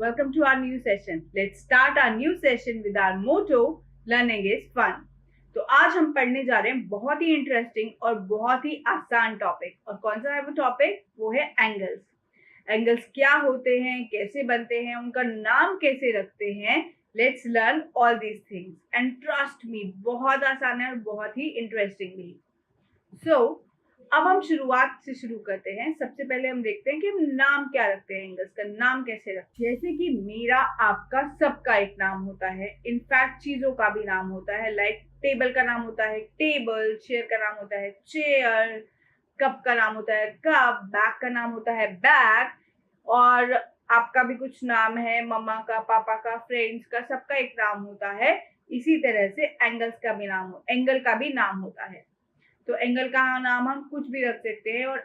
Welcome to our new session. Let's start our new session with our motto, Learning is fun. तो आज हम पढ़ने जा रहे हैं बहुत ही इंटरेस्टिंग और बहुत ही आसान टॉपिक। और कौन सा है वो टॉपिक? वो है एंगल्स। एंगल्स क्या होते हैं, कैसे बनते हैं, उनका नाम कैसे रखते हैं। Let's learn all these things and trust me, बहुत आसान है और बहुत ही इंटरेस्टिंग भी। सो अब हम शुरुआत से शुरू करते हैं। सबसे पहले हम देखते हैं कि हम नाम क्या रखते हैं, एंगल्स का नाम कैसे रखते हैं। जैसे कि मेरा, आपका, सबका एक नाम होता है। इनफैक्ट चीजों का भी नाम होता है। लाइक टेबल का नाम होता है टेबल, चेयर का नाम होता है चेयर, कप का नाम होता है कप, बैग का नाम होता है बैग, और आपका भी कुछ नाम है, मम्मा का, पापा का, फ्रेंड्स का, सबका एक नाम होता है। इसी तरह से एंगल का भी नाम होता है। तो एंगल का नाम हम कुछ भी रख सकते हैं, और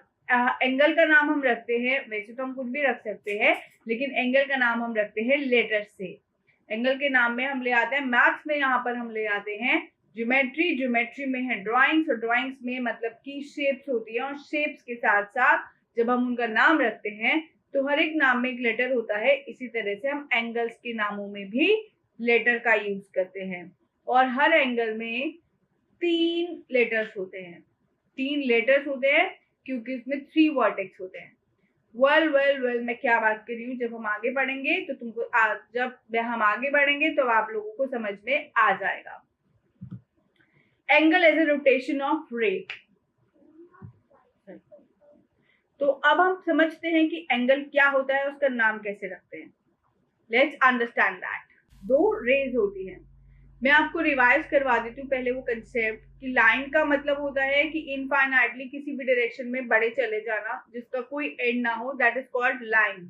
एंगल का नाम हम रखते हैं, वैसे तो हम कुछ भी रख सकते हैं, लेकिन एंगल का नाम हम रखते हैं लेटर से। एंगल के नाम में हम ले आते हैं, मैथ्स में यहाँ पर हम ले आते हैं ज्योमेट्री में है ड्राइंग्स, और ड्राइंग्स में मतलब की शेप्स होती है, और शेप्स के साथ साथ जब हम उनका नाम रखते हैं तो हर एक नाम में एक लेटर होता है। इसी तरह से हम एंगल्स के नामों में भी लेटर का यूज करते हैं, और हर एंगल में 3 लेटर्स होते हैं क्योंकि इसमें 3 वर्टेक्स होते हैं। वेल मैं क्या बात कर रही हूँ, जब हम आगे बढ़ेंगे तो जब हम आगे बढ़ेंगे तो आप लोगों को समझ में आ जाएगा। Angle as a rotation of ray. तो अब हम समझते हैं कि एंगल क्या होता है, उसका नाम कैसे रखते हैं। Let's understand that. 2 रेज होती हैं। मैं आपको रिवाइज करवा देती हूँ पहले वो कंसेप्ट कि लाइन का मतलब होता है कि इनफाइनाइटली किसी भी डायरेक्शन में बढ़े चले जाना, जिसका कोई एंड ना हो, दैट इज कॉल्ड लाइन।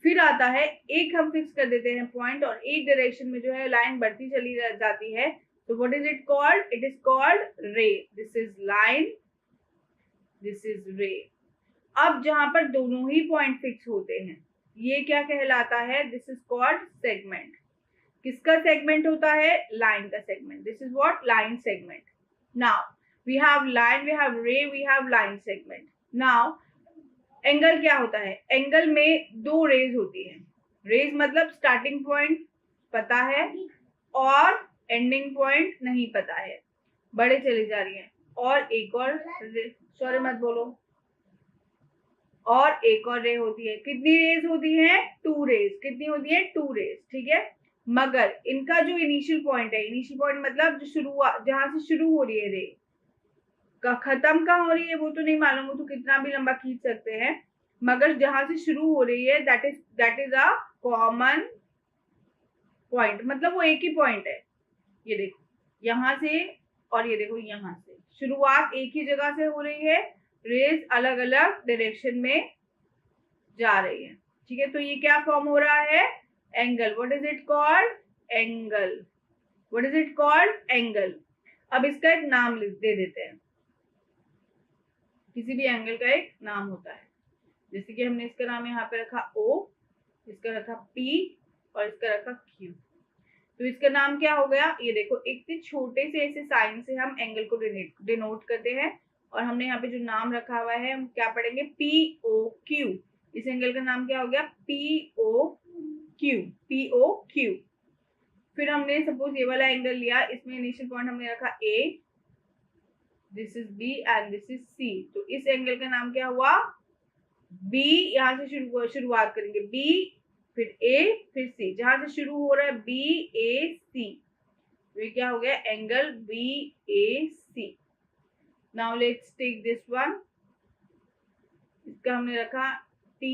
फिर आता है एक, हम फिक्स कर देते हैं पॉइंट, और एक डायरेक्शन में जो है लाइन बढ़ती चली जाती है, तो what is it called? It is called रे। This is line, this is रे। अब जहां पर दोनों ही पॉइंट फिक्स होते हैं, ये क्या कहलाता है? This is called segment. किसका सेगमेंट होता है? लाइन का segment. This is what? Line segment. Now we have line, we have ray, we have line segment. Now angle क्या होता है? एंगल में 2 रेज होती है। रेज मतलब स्टार्टिंग पॉइंट पता है और एंडिंग पॉइंट नहीं पता है, बढ़े चली जा रही है। और एक और, सॉरी मत बोलो, और एक और रे होती है। कितनी रेज होती है? 2 रेज। कितनी होती है? 2 रेज, ठीक है। मगर इनका जो इनिशियल पॉइंट है, इनिशियल पॉइंट मतलब जो शुरुआत, जहां से शुरू हो रही है रे, का खत्म कहाँ हो रही है वो तो नहीं मालूम, वो तो कितना भी लंबा खींच सकते हैं, मगर जहां से शुरू हो रही है that is a common point, मतलब वो एक ही पॉइंट है। ये देखो यहाँ से, और ये देखो यहाँ से, शुरुआत एक ही जगह से हो रही है, रेज अलग अलग डायरेक्शन में जा रही है, ठीक है। तो ये क्या फॉर्म हो रहा है? Angle. What is it called? Angle. What is it called? Angle. अब इसका एक नाम दे देते हैं। किसी भी एंगल का एक नाम होता है, जैसे कि हमने इसका नाम यहाँ पे रखा O, इसका रखा P, और इसका रखा Q। तो इसका नाम क्या हो गया? ये देखो, एक छोटे से ऐसे साइन से हम एंगल को डिनोट करते हैं, और हमने यहाँ पे जो नाम रखा हुआ है हम क्या पढ़ेंगे? POQ। इस एंगल का नाम क्या हो गया? POQ। फिर हमने सपोज ये वाला एंगल लिया, इसमें इनिशियल पॉइंट हमने रखा A, this is B and this is C। तो इस एंगल का नाम क्या हुआ? B। यहाँ से शुरुआत करेंगे, B, फिर A, फिर C। जहां से शुरू हो रहा है BAC, तो ये क्या हो गया? Angle BAC। Now let's take this one. इसका हमने रखा T,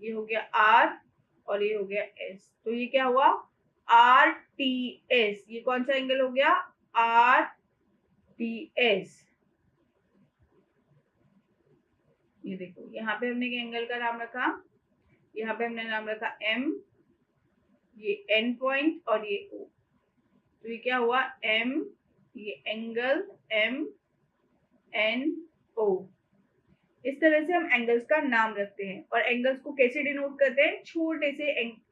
ये हो गया R, और ये हो गया S। तो ये क्या हुआ? RTS। ये कौन सा एंगल हो गया? RTS। ये देखो, यहाँ पे हमने एंगल का नाम रखा, यहाँ पे हमने नाम रखा M, ये N पॉइंट, और ये O। तो ये क्या हुआ? M, ये एंगल MNO। इस तरह से हम एंगल्स का नाम रखते हैं। और एंगल्स को कैसे डिनोट करते हैं? छोटे से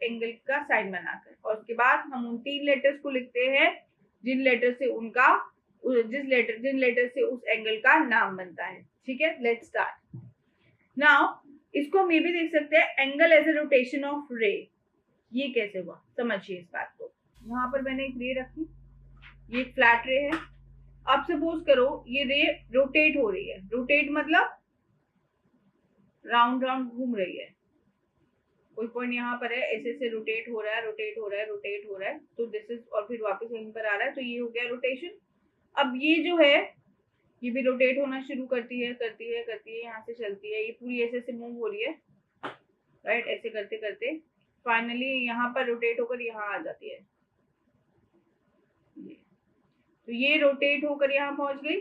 एंगल का साइन बनाकर, और उसके बाद हम उन 3 लेटर्स को लिखते हैं जिन लेटर से उस एंगल का नाम बनता है, ठीक है। Let's start now. इसको हम ये भी देख सकते हैं angle as a rotation of ray. ये कैसे हुआ समझिए इस बात को। यहाँ पर मैंने एक रे रखी, ये एक फ्लैट रे है। अब सपोज करो ये रे रोटेट हो रही है, रोटेट मतलब राउंड राउंड घूम रही है। कोई पॉइंट यहाँ पर है, ऐसे से रोटेट हो रहा है, रोटेट हो रहा है, रोटेट हो रहा है, तो दिस इज, और फिर वापस यहीं पर आ रहा है, तो ये हो गया रोटेशन। अब ये जो है ये भी रोटेट होना शुरू करती है, करती है, करती है, यहाँ से चलती है, ये पूरी ऐसे से मूव हो रही है, राइट, ऐसे करते करते फाइनली यहाँ पर रोटेट होकर यहाँ आ जाती है। तो ये रोटेट होकर यहाँ पहुंच गई।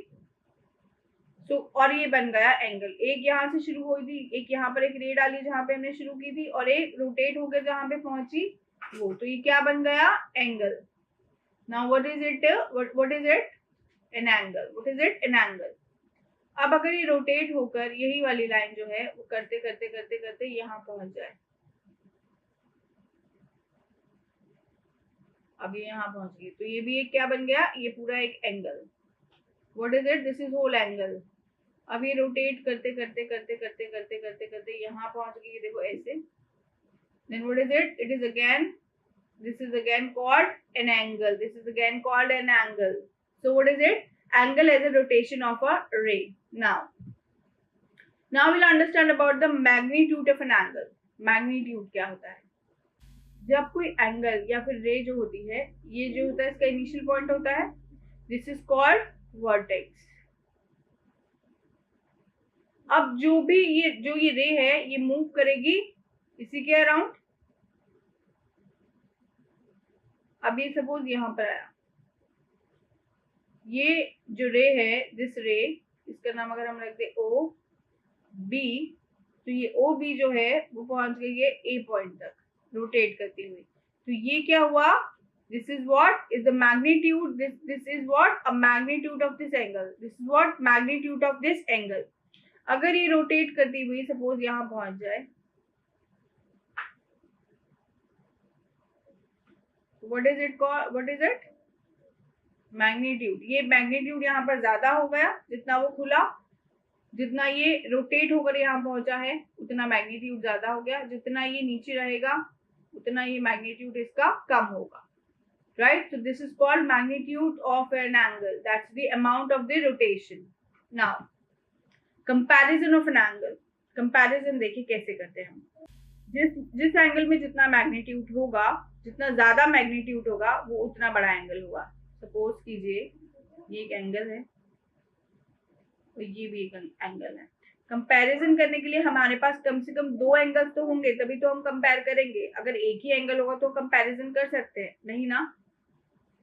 तो और ये बन गया एंगल। एक यहाँ से शुरू हुई थी, एक यहाँ पर एक रे डाली जहां पे हमने शुरू की थी, और एक रोटेट होकर जहां पे पहुंची वो, तो ये क्या बन गया angle. Now what is it, what is it, an angle. What is it, an angle. अब अगर ये रोटेट होकर यही वाली लाइन जो है वो करते करते करते करते यहाँ पहुंच जाए, अब ये यहाँ पहुंच गई, तो ये भी एक क्या बन गया, ये पूरा एक angle. What is it, this is whole angle. अब ये रोटेट करते करते करते करते करते करते करते यहाँ पहुंच गई, देखो ऐसे। Then what is it, it is again, this is again called an angle, this is again called an angle. So what is it, angle as a rotation of a ray. Now we'll understand about the magnitude of an angle. magnitude क्या होता है, जब कोई angle या फिर रे जो होती है, ये जो होता है इसका इनिशियल पॉइंट होता है, दिस इज कॉल्ड वर्टेक्स। अब जो भी ये रे है ये मूव करेगी इसी के अराउंड। अब ये सपोज यहाँ पर आया, ये जो रे है, दिस रे, इसका नाम अगर हम रख दे ओ बी, तो ये ओ बी जो है वो पहुंच गई है ए पॉइंट तक रोटेट करती हुई। तो ये क्या हुआ, this is what is the magnitude, this is what a magnitude of this angle, this is what magnitude of this angle. अगर ये रोटेट करती हुई सपोज यहाँ पहुंच जाए, what is it called, what is it, magnitude. ये magnitude यहाँ पर ज्यादा हो गया, जितना वो खुला, जितना ये रोटेट होकर यहाँ पहुंचा है उतना मैग्नीट्यूड ज्यादा हो गया, जितना ये नीचे रहेगा उतना ये मैग्नीट्यूड इसका कम होगा, right. So this is called magnitude of an angle, that's the amount of the rotation. Now comparison of an angle, comparison देखिए कैसे करते हैं हम। जिस एंगल में जितना मैग्नीट्यूड होगा, जितना ज्यादा मैग्नीट्यूड होगा वो उतना बड़ा एंगल होगा। सपोज कीजिए ये एक एंगल है और ये भी एक एंगल है। कंपैरिजन करने के लिए हमारे पास कम से कम दो एंगल्स तो होंगे, तभी तो हम कंपेयर करेंगे। अगर एक ही एंगल होगा तो कंपैरिजन कर सकते हैं, नहीं ना।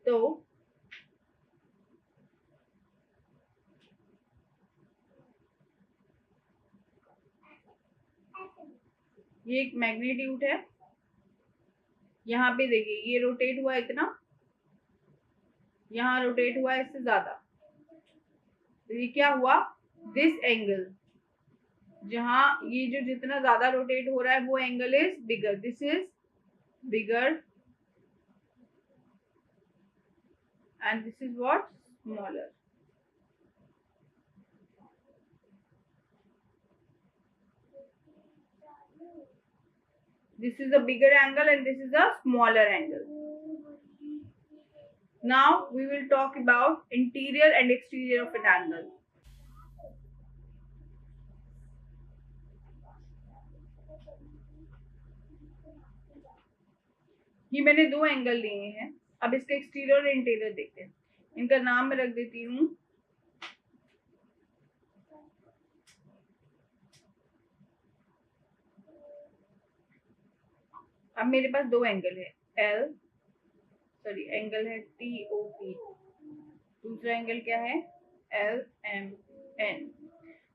तो ये एक मैग्नीट्यूड है, यहाँ पे देखिए ये रोटेट हुआ इतना, यहाँ रोटेट हुआ इससे ज्यादा, तो ये क्या हुआ, दिस एंगल, जहां ये जो जितना ज्यादा रोटेट हो रहा है वो angle is bigger, this is bigger and this is what, smaller. This is a bigger angle and this is a smaller angle. Now we will talk about interior and exterior of an angle. ये मैंने दो angle लिए हैं, अब इसका exterior और interior देखते हैं। इनका नाम मैं रख देती हूँ अब मेरे पास दो एंगल है एंगल है TOP, दूसरा एंगल क्या है LMN।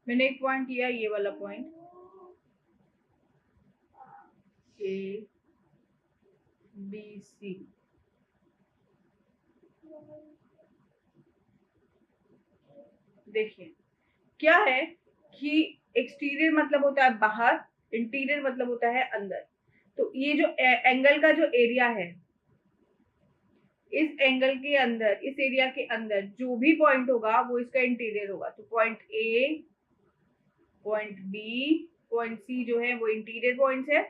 मैंने एक पॉइंट लिया, ये वाला पॉइंट ABC। देखिए क्या है कि एक्सटीरियर मतलब होता है बाहर, इंटीरियर मतलब होता है अंदर। तो ये जो एंगल का जो एरिया है, इस एंगल के अंदर, इस एरिया के अंदर जो भी पॉइंट होगा वो इसका इंटीरियर होगा। तो point A, point B point C जो है वो इंटीरियर पॉइंट्स है,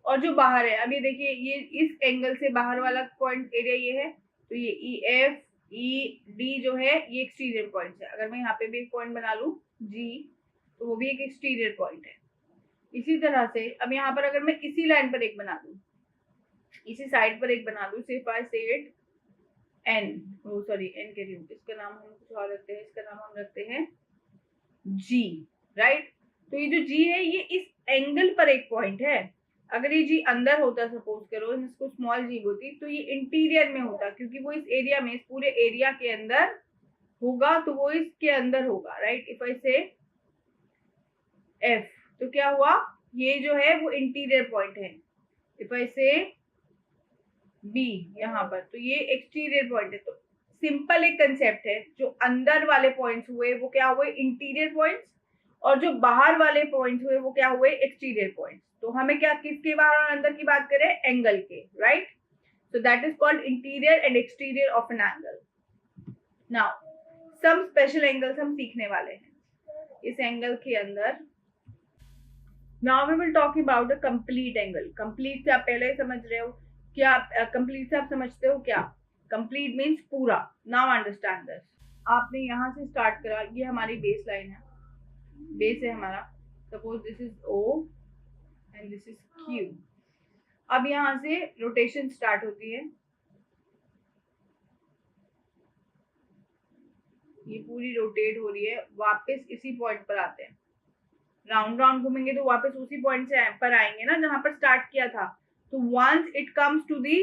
और जो बाहर है, अब ये देखिए ये इस एंगल से बाहर वाला पॉइंट एरिया ये है, तो ये ई एफ ई डी जो है ये एक्सटीरियर पॉइंट है। अगर मैं यहाँ पे भी एक पॉइंट बना लूँ जी, तो वो भी एक एक्सटीरियर पॉइंट है। इसी तरह से अब यहाँ पर अगर मैं इसी लाइन पर एक बना दूँ, इसी साइड पर एक बना दूँ, सिर्फ आई से इट एन, सॉरी एन कह रही हूँ, इसका नाम हम कुछ और रखते हैं, इसका नाम हम रखते हैं जी, राइट। तो ये जो जी है ये इस एंगल पर एक पॉइंट है। अगर ये जी अंदर होता, सपोज करो इसको स्मॉल जी होती, तो ये इंटीरियर में होता, क्योंकि वो इस एरिया में, इस पूरे एरिया के अंदर होगा, तो वो इसके अंदर होगा, राइट। इफ आई से एफ, तो क्या हुआ, ये जो है वो इंटीरियर पॉइंट है। इफ आई से बी यहाँ पर, तो ये एक्सटीरियर पॉइंट है। तो सिंपल एक कंसेप्ट है, जो अंदर वाले पॉइंट्स हुए वो क्या हुए, इंटीरियर पॉइंट्स, और जो बाहर वाले पॉइंट्स हुए वो क्या हुए, एक्सटीरियर पॉइंट्स। तो हमें क्या, किसके बाहर और अंदर की बात करें, एंगल के, right. So that is called interior and exterior of an angle. Now some special angles हम सीखने वाले हैं इस एंगल के अंदर। Now we will talk about a complete angle. Complete से आप पहले ही समझ रहे हो क्या, कंप्लीट से आप समझते हो क्या, कंप्लीट मीन्स पूरा। Now understand this. आपने यहाँ से स्टार्ट करा, ये हमारी बेस लाइन है, बेस है हमारा, suppose this is O and this is Q. अब यहाँ से रोटेशन स्टार्ट होती है, ये पूरी रोटेट हो रही है, वापस इसी पॉइंट पर आते हैं, राउंड राउंड घूमेंगे तो वापस उसी पॉइंट से पर आएंगे ना जहां पर स्टार्ट किया था। तो once it comes to the,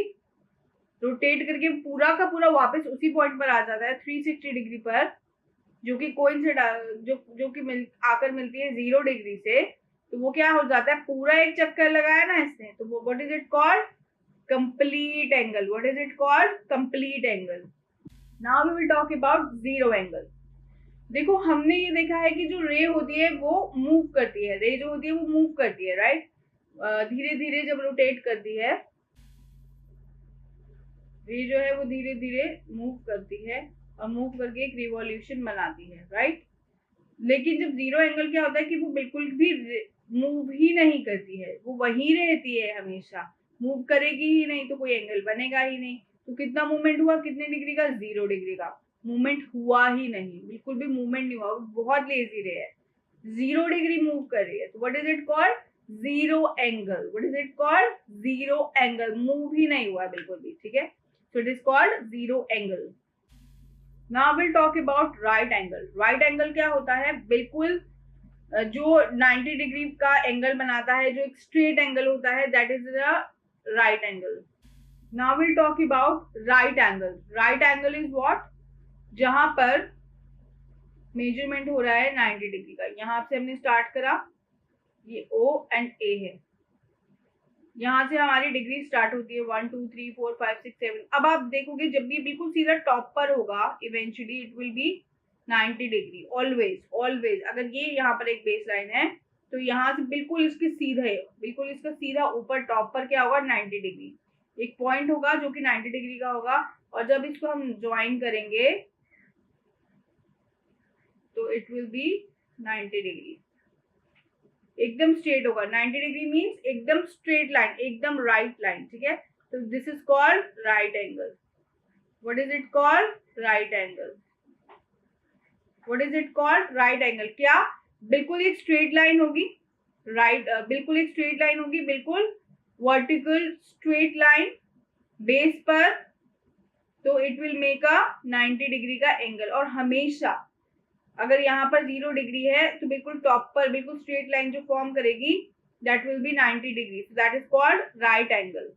rotate करके पूरा का पूरा वापस उसी पॉइंट पर आ जाता है 360 डिग्री पर, जो कि कोइंसिड जो कि आकर मिलती है 0 डिग्री से। तो वो क्या हो जाता है, पूरा एक चक्कर लगाया ना इसने, तो वो what is it called, complete angle. What is it called, complete angle. Now we will talk about zero angle. देखो हमने ये देखा है कि जो रे होती है वो मूव करती है, रे जो होती है वो मूव करती है, राइट। धीरे धीरे जब रोटेट करती है, रे जो है वो धीरे धीरे मूव करती है और मूव करके एक रिवॉल्यूशन बनाती है, राइट। लेकिन जब जीरो एंगल क्या होता है कि वो बिल्कुल भी मूव ही नहीं करती है, वो वहीं रहती है हमेशा, मूव करेगी ही नहीं तो कोई एंगल बनेगा ही नहीं। तो कितना मूवमेंट हुआ, कितने डिग्री का, 0 डिग्री का मूवमेंट हुआ ही नहीं, बिल्कुल भी मूवमेंट नहीं हुआ, बहुत लेजी रे है, 0 डिग्री मूव कर रही है। तो what is it called, zero angle. What is it called, zero angle, move ही नहीं हुआ बिल्कुल भी, ठीक है। So it is called zero angle. Now will talk about right angle. Right angle क्या होता है, बिल्कुल जो 90 डिग्री का एंगल बनाता है, जो एक स्ट्रेट एंगल होता है, that is the right angle. Now will talk about right angle. Right angle is what, जहां पर मेजरमेंट हो रहा है 90 डिग्री का। यहां से हमने स्टार्ट करा, ये O एंड A है, यहाँ से हमारी डिग्री स्टार्ट होती है 1 2 3 4 5 6 7। अब आप देखोगे जब भी बिल्कुल सीधा टॉप पर होगा, eventually it will be 90 degree, always always. अगर ये यहाँ पर एक बेस लाइन है, तो यहाँ से बिल्कुल इसके सीधे, बिल्कुल इसका सीधा ऊपर टॉप पर क्या होगा, 90 डिग्री। एक पॉइंट होगा जो कि 90 डिग्री का होगा, और जब इसको हम ज्वाइन करेंगे तो इट विल बी 90 डिग्री, एकदम स्ट्रेट होगा। 90 डिग्री मीन्स एकदम स्ट्रेट लाइन, एकदम राइट लाइन, ठीक है। तो this is called right angle. What is it called, right angle. What is it called, right angle. क्या, बिल्कुल एक स्ट्रेट लाइन होगी, राइट, बिल्कुल एक स्ट्रेट लाइन होगी, बिल्कुल वर्टिकल स्ट्रेट लाइन बेस पर, तो it will make a 90 degree का एंगल। और हमेशा अगर यहाँ पर 0 डिग्री है तो बिल्कुल टॉप पर बिल्कुल स्ट्रेट लाइन जो फॉर्म करेगी, that will be 90 degree, that is called right angle.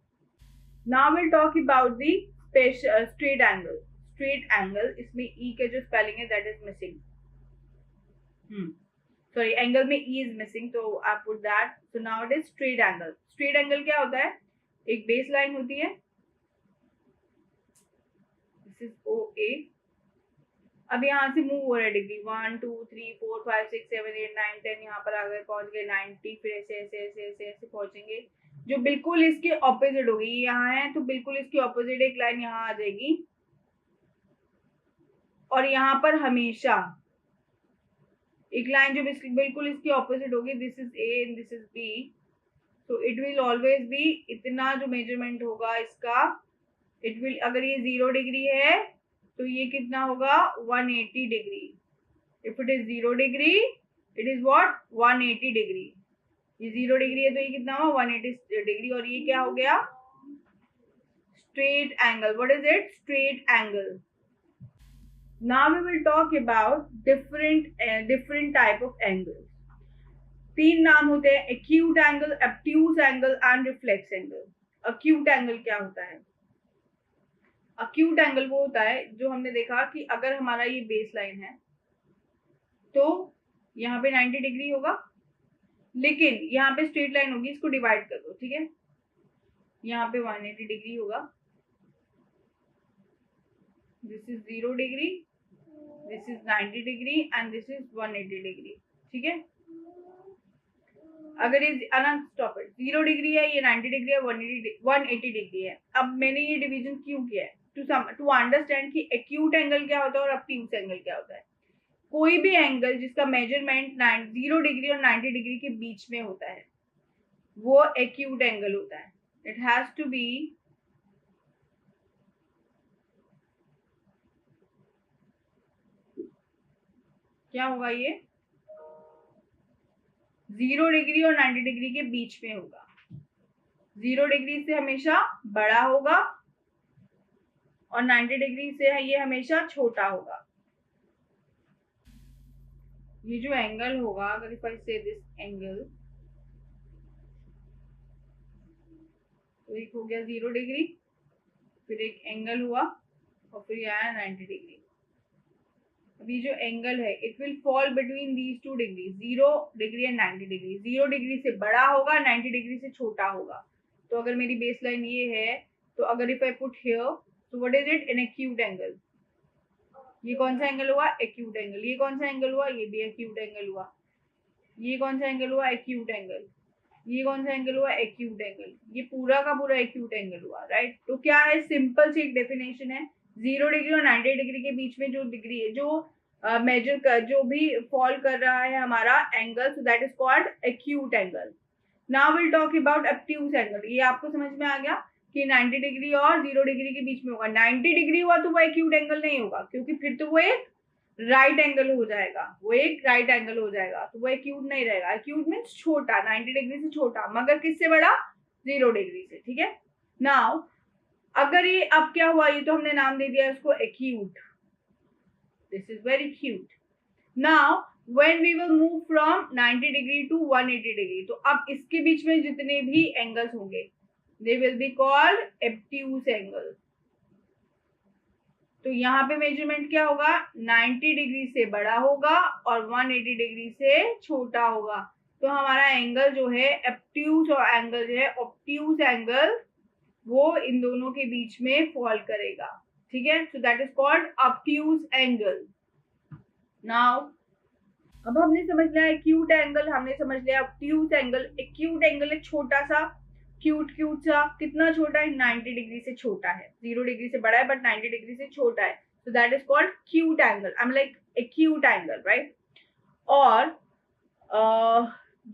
Now will talk about the straight angle. Straight angle, इसमें ई के जो स्पेलिंग है that is missing, sorry angle में ई इज मिसिंग, तो आप put that. So now it is straight angle. Straight angle क्या होता है, एक बेस लाइन होती है, दिस इज ओ ए। अब यहाँ से मूव हो रहा है डिग्री 1 2 3 4 5 6 7 8 9 10, यहाँ पर आ गए, पहुंच गए 90, फिर ऐसे ऐसे ऐसे ऐसे ऐसे पहुंचेंगे, जो बिल्कुल इसके ऑपोजिट होगी। यहाँ है तो बिल्कुल इसकी ऑपोजिट एक लाइन यहाँ आ जाएगी, और यहाँ पर हमेशा एक लाइन जो बिल्कुल इसकी ऑपोजिट होगी, this is A and this is B, तो इट विल ऑलवेज बी इतना जो मेजरमेंट होगा इसका, इट विल, अगर ये 0 डिग्री है तो ये कितना होगा 180 degree. If it is 0 degree it is what 180 degree. ये 0 डिग्री है तो ये कितना हुआ 180 डिग्री. और ये क्या हो गया straight angle. What is it? Straight angle. Now we will talk about different type of angles. तीन नाम होते हैं, acute angle, obtuse angle and reflex angle. Acute angle क्या होता है? Acute angle वो होता है जो हमने देखा कि अगर हमारा ये बेस लाइन है तो यहाँ पे 90 डिग्री होगा, लेकिन यहाँ पे स्ट्रेट लाइन होगी, इसको डिवाइड कर दो, ठीक है. यहाँ पे 180 डिग्री होगा, this is 0 degree, this is 90 degree and this is 180 degree. ठीक है, अगर ये अनंत स्टॉप इट 0 डिग्री है, ये 90 डिग्री है, 180 डिग्री है. अब मैंने ये डिवीजन क्यों किया है? टू अंडरस्टैंड कि एक्यूट एंगल क्या होता है और ऑब्ट्यूज एंगल क्या होता है. कोई भी एंगल जिसका मेजरमेंट 0 डिग्री और 90 डिग्री के बीच में होता है वो एक्यूट एंगल होता है. इट हैज टू बी क्या होगा, ये 0 डिग्री और 90 डिग्री के बीच में होगा. 0 डिग्री से हमेशा बड़ा होगा और 90 डिग्री से ये हमेशा छोटा होगा. ये जो एंगल होगा, अगर इफ आई से दिस एंगल, तो एक हो गया 0 डिग्री, फिर एक एंगल हुआ और फिर ये आया 90 डिग्री. अभी जो एंगल है it will fall between these two degree, 0 degree and 90 degree. 0 degree से बड़ा होगा, 90 डिग्री से छोटा होगा. तो अगर मेरी बेस लाइन ये है, तो अगर इफ आई पुट हियर, तो what is it? An acute angle. ये कौन सा एंगल हुआ? Acute angle. ये कौन सा एंगल हुआ? ये भी एक्यूट एंगल हुआ. ये कौन सा एंगल हुआ? Acute angle. ये कौन सा एंगल हुआ? Acute angle. ये पूरा का पूरा एक्यूट एंगल हुआ, राइट. तो क्या है, सिंपल सी एक डेफिनेशन है, 0 डिग्री और 90 डिग्री के बीच में जो डिग्री है, जो मेजर कर, जो भी फॉल कर रहा है हमारा angle, so that is called acute angle. Now will talk about obtuse angle. ये आपको समझ में आ गया कि 90 डिग्री और 0 डिग्री के बीच में होगा. 90 डिग्री हुआ तो वो एक्यूट एंगल नहीं होगा, क्योंकि फिर तो वो एक राइट एंगल हो जाएगा, वो एक राइट एंगल हो जाएगा, तो वो एक्यूट नहीं रहेगा. एक्यूट मीन्स छोटा, 90 डिग्री से छोटा, मगर किससे बड़ा? 0 डिग्री से. ठीक है. नाउ अगर ये अब क्या हुआ, ये तो हमने नाम दे दिया इसको acute. This is very cute. Now when we will move from 90 degree to 180 degree, तो अब इसके बीच में जितने भी एंगल्स होंगे they will be called obtuse angle. तो यहाँ पे मेजरमेंट क्या होगा? 90 डिग्री से बड़ा होगा और 180 डिग्री से छोटा होगा. तो हमारा एंगल जो है obtuse और एंगल जो है obtuse एंगल, वो इन दोनों के बीच में फॉल करेगा. ठीक है. सो that is called obtuse angle. Now अब हमने समझ लिया एक्यूट एंगल, हमने समझ लिया obtuse एंगल. एक्यूट एंगल एक छोटा सा क्यूट सा, कितना छोटा है? 90 डिग्री से छोटा है. 0 डिग्री से बड़ा है बट 90 डिग्री से छोटा है. सो that is called cute angle. I am like acute angle, right. और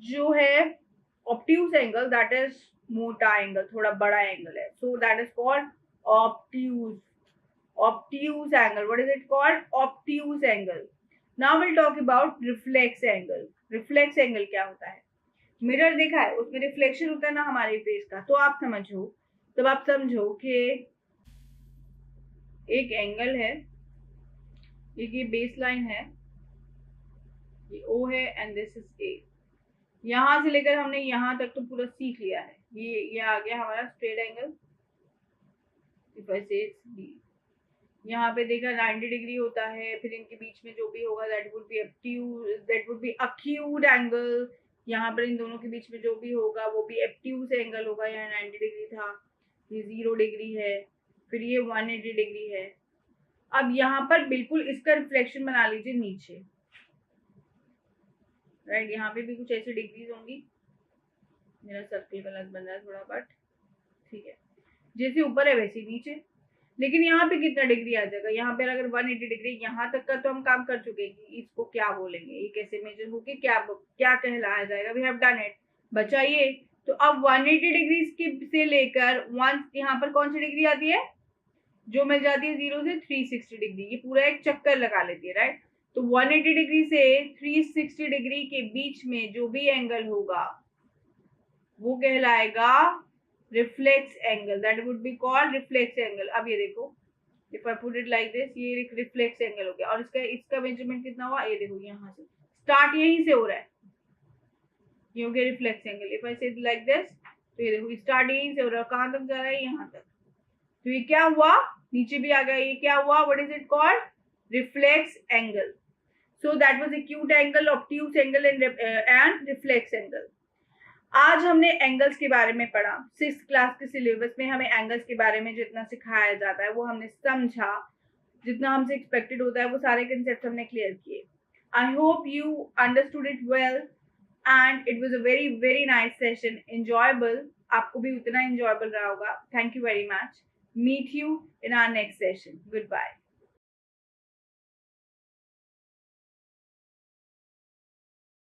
जो है obtuse एंगल, दैट इज मोटा एंगल, थोड़ा बड़ा एंगल है. सो that is called obtuse. obtuse angle. What is it called? obtuse angle. Now we'll talk about reflex angle. reflex angle क्या होता है? मिरर देखा है, उसमें रिफ्लेक्शन होता है ना हमारे फेस का. तो आप समझो, तब आप समझो कि एक एंगल है, एक ये बेस लाइन है, ये O है एंड दिस इज A. यहां से लेकर हमने यहां तक तो पूरा सीख लिया है. ये आ गया हमारा स्ट्रेट एंगल. इफ आई से B, यहाँ पे देखा 90 डिग्री होता है, फिर इनके बीच में जो भी होगा that would be obtuse, that would be acute angle. यहाँ पर इन दोनों के बीच में जो भी होगा वो भी obtuse एंगल होगा. यहाँ 90 डिग्री था, ये 0 डिग्री है, फिर ये 180 डिग्री है. अब यहाँ पर बिल्कुल इसका रिफ्लेक्शन बना लीजिए नीचे, राइट. यहाँ पे भी कुछ ऐसे डिग्रीज होंगी. मेरा सर्कल गलत बन रहा है थोड़ा, बट ठीक है. जैसे ऊपर है वैसे नीचे. लेकिन यहाँ पे कितना डिग्री आ जाएगा, यहाँ पे अगर 180 डिग्री, यहाँ तक का तो हम काम कर चुके हैं कि इसको क्या बोलेंगे, ये कैसे मेजर होके क्या क्या कहलाया जाएगा, वी हैव डन इट। बचा ये, तो अब 180 डिग्री से लेकर यहाँ पर कौन सी डिग्री आती है, जो मिल जाती है 0 से 360 डिग्री, ये पूरा एक चक्कर लगा लेती है, राइट। तो 180 डिग्री से 360 डिग्री के बीच में जो भी एंगल होगा वो कहलाएगा reflex angle, that would be called reflex angle. अब ये देखो, if I put it like this, ये रिफ्लेक्स एंगल हो गया। और इसका मेजरमेंट कितना हुआ, ये देखो यहाँ से स्टार्ट यहीं से हो रहा है, ये हो गया रिफ्लेक्स एंगल। इफ आई से लाइक दिस, तो ये देखो स्टार्ट यहीं से हो रहा है, कहाँ तक जा रहा है, यहाँ तक। तो ये क्या हुआ, नीचे भी आ गया, ये क्या हुआ, what is it called, reflex angle. So that was acute angle, obtuse angle and reflex angle. आज हमने एंगल्स के बारे में पढ़ा। 6th क्लास के सिलेबस में हमें एंगल्स के बारे में जितना सिखाया जाता है वो हमने समझा, जितना हमसे एक्सपेक्टेड होता है वो सारे कंसेप्ट हमने क्लियर किए। I hope you understood it well and it was a very very nice session, enjoyable. आपको भी उतना एंजॉयबल रहा होगा। Thank you very much. Meet you in our next session. Good bye.